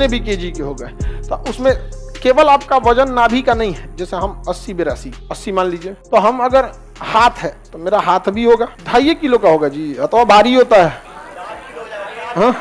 जितने भी केजी के हो गए, तो उसमें केवल आपका वजन नाभि का नहीं है। जैसे हम 80 मान लीजिए, तो हम अगर हाथ है तो मेरा हाथ भी होगा 2.5 किलो का होगा जी, अथवा भारी होता है, हाँ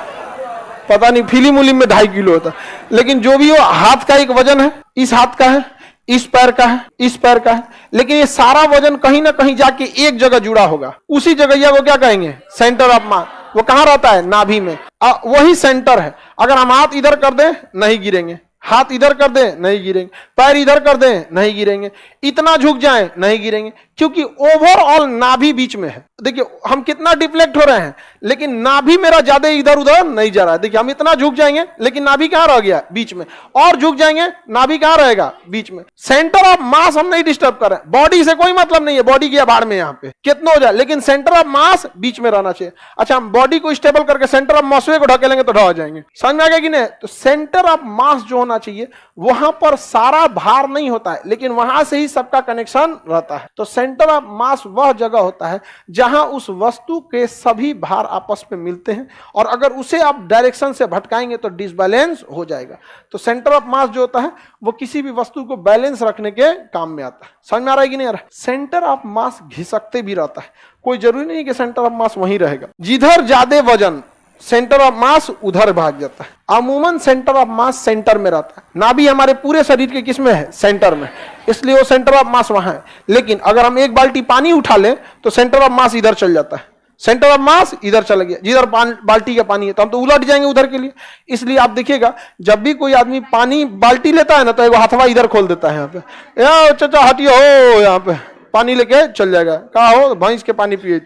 पता नहीं, फिल्म उलिम में 2.5 किलो होता है, लेकिन जो भी हो हाथ का एक वजन है, इस हाथ का है, इस पैर का है, इस पैर का है, लेकिन ये सारा वजन कहीं ना कहीं जाके एक जगह जुड़ा होगा। उसी जगह को क्या कहेंगे? सेंटर ऑफ मास। वो कहां रहता है? नाभि में। वही सेंटर है। अगर हम हाथ इधर कर दें नहीं गिरेंगे, हाथ इधर कर दें नहीं गिरेंगे, पैर इधर कर दें नहीं गिरेंगे, इतना झुक जाएं नहीं गिरेंगे, क्योंकि ओवरऑल नाभि बीच में है। देखिए हम कितना डिफ्लेक्ट हो रहे हैं, लेकिन नाभि मेरा ज्यादा इधर उधर नहीं जा रहा है। देखिए हम इतना झुक जाएंगे, लेकिन नाभि कहां रह गया? बीच में। और झुक जाएंगे, नाभि कहां रहेगा? बीच में। सेंटर ऑफ मास हम नहीं डिस्टर्ब कर रहे हैं, बॉडी से कोई मतलब नहीं है, बॉडी की भाड़ में यहाँ पे कितना हो जाए, लेकिन सेंटर ऑफ मास बीच में रहना चाहिए। अच्छा, हम बॉडी को स्टेबल करके सेंटर ऑफ मास को ढकेलेंगे तो ढह जाएंगे। समझ में आ गया कि नहीं? तो सेंटर ऑफ मास जो होना चाहिए, वहां पर सारा भार नहीं होता है, लेकिन वहां से ही सबका कनेक्शन रहता है। तो सेंटर ऑफ मास वह जगह होता है जहां उस वस्तु के सभी भार आपस में मिलते हैं, और अगर उसे आप डायरेक्शन से भटकाएंगे तो डिसबैलेंस हो जाएगा। तो सेंटर ऑफ मास जो होता है वो किसी भी वस्तु को बैलेंस रखने के काम में आता है। समझ में आ रहा है कि नहीं आ रहा है? सेंटर ऑफ मास घिसकते भी रहता है, कोई जरूरी नहीं कि सेंटर ऑफ मास वहीं रहेगा। जिधर ज्यादा वजन, सेंटर ऑफ मास उधर भाग जाता है। अमूमन सेंटर ऑफ मास सेंटर में रहता है। नाभि हमारे पूरे शरीर के किस में है? सेंटर में, इसलिए वो सेंटर ऑफ मास वहां है। लेकिन अगर हम एक बाल्टी पानी उठा लें तो सेंटर ऑफ मास इधर चल जाता है, सेंटर ऑफ मास इधर चला गया। जिधर बाल्टी का पानी है तो हम तो उलट जाएंगे उधर के लिए। इसलिए आप देखिएगा जब भी कोई आदमी पानी बाल्टी लेता है ना, तो एक हथवा इधर खोल देता है, यहाँ पे चाचा हटियो हो, यहाँ पे पानी लेके चल जाएगा। कहा हो भैंस के पानी पिए।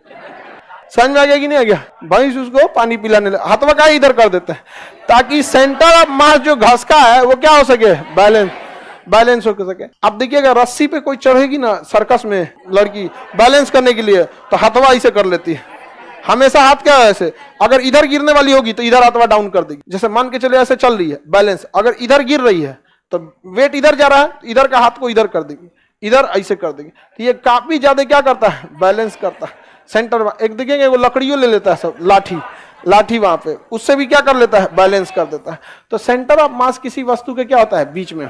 समझ में आ गया कि नहीं आ गया? भैंस उसको पानी पिलाने लगा, हाथवा का इधर कर देते हैं, ताकि सेंटर ऑफ मास जो घसका है वो क्या हो सके? बैलेंस हो सके। अब देखिएगा रस्सी पे कोई चढ़ेगी ना सर्कस में लड़की, बैलेंस करने के लिए, तो हाथवा ऐसे कर लेती है। हमेशा हाथ क्या है ऐसे, अगर इधर गिरने वाली होगी तो इधर हाथवा डाउन कर देगी। जैसे मान के चले ऐसे चल रही है बैलेंस, अगर इधर गिर रही है तो वेट इधर जा रहा है, इधर का हाथ को इधर कर देगी, इधर ऐसे कर देगी। तो ये काफी ज्यादा क्या करता है? बैलेंस करता है। सेंटर एक देखेंगे वो लकड़ियों ले लेता है सब, लाठी वहां पे, उससे भी क्या कर लेता है? बैलेंस कर देता है। तो सेंटर ऑफ मास किसी वस्तु के क्या होता है? बीच में।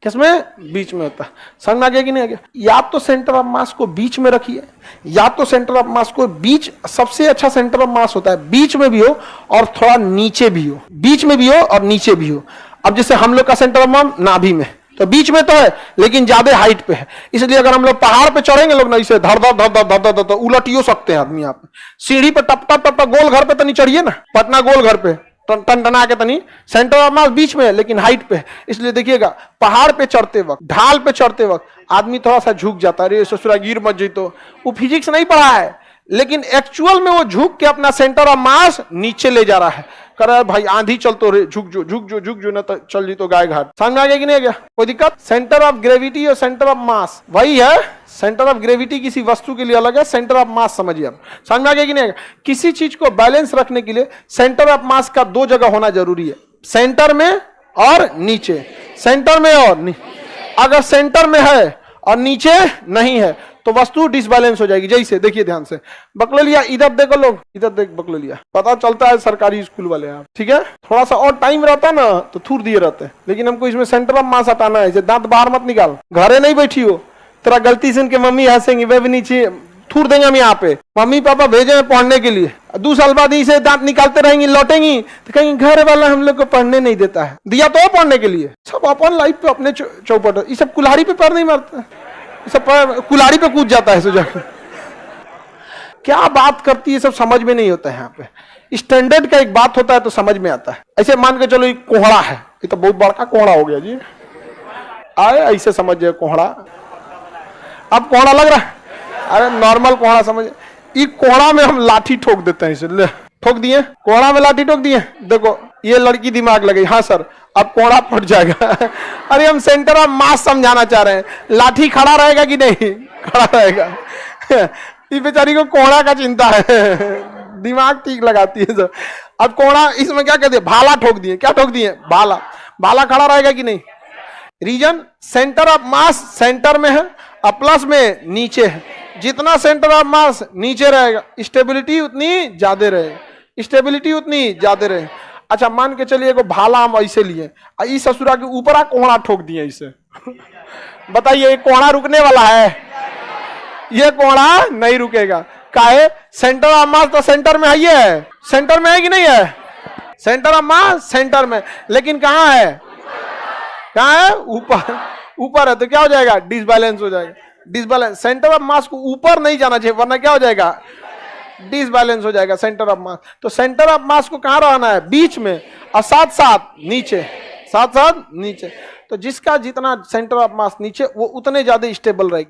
किसमें? बीच में होता है। समझ में आ गया कि नहीं आ गया? या तो सेंटर ऑफ मास को बीच में रखिए, या तो सेंटर ऑफ मास को बीच, सबसे अच्छा सेंटर ऑफ मास होता है बीच में भी हो और थोड़ा नीचे भी हो, बीच में भी हो और नीचे भी हो। अब जैसे हम लोग का सेंटर ऑफ मास नाभि में, तो बीच में तो है लेकिन ज्यादा हाइट पे है। इसलिए अगर हम लोग पहाड़ पे चढ़ेंगे लोग ना, इसे धर धर तो उलटियो सकते हैं आदमी। यहाँ पे सीढ़ी पे टप गोल घर पे तो नहीं चढ़िए ना, पटना गोल घर पे टन के तनी, सेंटर ऑफ मास बीच में है लेकिन हाइट पे है। इसलिए देखिएगा पहाड़ पे चढ़ते वक्त, ढाल पे चढ़ते वक्त आदमी थोड़ा सा झुक जाता है, अरे ससुरा गिर मत जइतो। वो फिजिक्स नहीं पढ़ा है, लेकिन एक्चुअल में वो झुक के अपना सेंटर ऑफ मास नीचे ले जा रहा है। कर रहा है भाई आंधी चलतो रे, झुक जो ना तो चल जी तो गाय घाट। समझ में आ गया कि नहीं आ गया? कोई दिक्कत? सेंटर ऑफ ग्रेविटी और सेंटर ऑफ मास वही है। सेंटर ऑफ ग्रेविटी किसी वस्तु के लिए अलग है, सेंटर ऑफ मास समझिए आप। समझ में आ गया कि नहीं आ गया? किसी चीज को बैलेंस रखने के लिए सेंटर ऑफ मास का 2 जगह होना जरूरी है, सेंटर में और नीचे। सेंटर में और नीचे। अगर सेंटर में है और नीचे नहीं है तो वस्तु डिसबैलेंस हो जाएगी। जैसे देखिए ध्यान से, बकलोलिया इधर देखो लोग, इधर देख बकलोलिया, पता चलता है सरकारी स्कूल वाले आप, ठीक है? थोड़ा सा और टाइम रहता ना तो थूर दिए रहते, लेकिन हमको इसमें सेंटर ऑफ मास हटाना है। दांत बाहर मत निकाल, घरे नहीं बैठी हो, तेरा गलती से उनके मम्मी हंसेंगी, वे भी नीचे थूर देंगे हम यहाँ पे। मम्मी पापा भेजे हैं पढ़ने के लिए, 2 साल बाद इसे दांत निकालते रहेंगी, लौटेंगी तो कहेंगे घर वाला हम लोग को पढ़ने नहीं देता है। दिया तो पढ़ने के लिए, सब अपन लाइफ पे अपने चौपट, ये सब कुल्हाड़ी पे पैर नहीं मारता, सब कुल्हाड़ी पे कूद जाता है सोचा। क्या बात करती है सब समझ में नहीं होता है। यहाँ पे स्टैंडर्ड का एक बात होता है तो समझ में आता है। ऐसे मान के चलो ये कोहड़ा है, ये तो बहुत बड़ा कोहड़ा हो गया जी, आए ऐसे समझ जाए कोहड़ा। अब कोहड़ा लग रहा है, अरे नॉर्मल कोहड़ा समझ। ये कोहड़ा में हम लाठी ठोक देते हैं, इसलिए ठोक दिए, कोहड़ा में लाठी ठोक दिए। देखो ये लड़की दिमाग लगी, हाँ सर अब कोहड़ा फट जाएगा। अरे हम सेंटर ऑफ मास समझाना चाह रहे हैं, लाठी खड़ा रहेगा कि नहीं? खड़ा रहेगा। इस बेचारी को कोहड़ा का चिंता है, दिमाग ठीक लगाती है सर। अब कोहड़ा इसमें क्या कहते हैं? भाला ठोक दिए। क्या ठोक दिए? भाला। भाला खड़ा रहेगा कि नहीं? Reason centre of mass centre में है और प्लस में नीचे है। जितना सेंटर ऑफ मास नीचे रहेगा स्टेबिलिटी उतनी ज्यादा रहेगी, स्टेबिलिटी उतनी ज्यादा रहे। अच्छा मान के चलिए एगो भाला हम ऐसे लिए, इस ससुरा के ऊपर कोहड़ा ठोक दिए इसे, बताइए ये कोहड़ा रुकने वाला है? ये कोहड़ा नहीं रुकेगा। काहे? सेंटर ऑफ मास तो सेंटर में है, सेंटर में है कि नहीं है? सेंटर ऑफ मास सेंटर में, लेकिन कहां है? कहां है? ऊपर। ऊपर है तो क्या हो जाएगा? डिसबैलेंस हो जाएगा। डिसबैलेंस, सेंटर ऑफ मास को ऊपर नहीं जाना चाहिए वरना क्या हो जाएगा? डिसबैलेंस हो जाएगा सेंटर ऑफ मास। तो सेंटर ऑफ मास को कहां रहना है? बीच में, और साथ साथ नीचे, साथ साथ नीचे। तो जिसका जितना सेंटर ऑफ मास नीचे वो उतने ज्यादा स्टेबल रहेगी।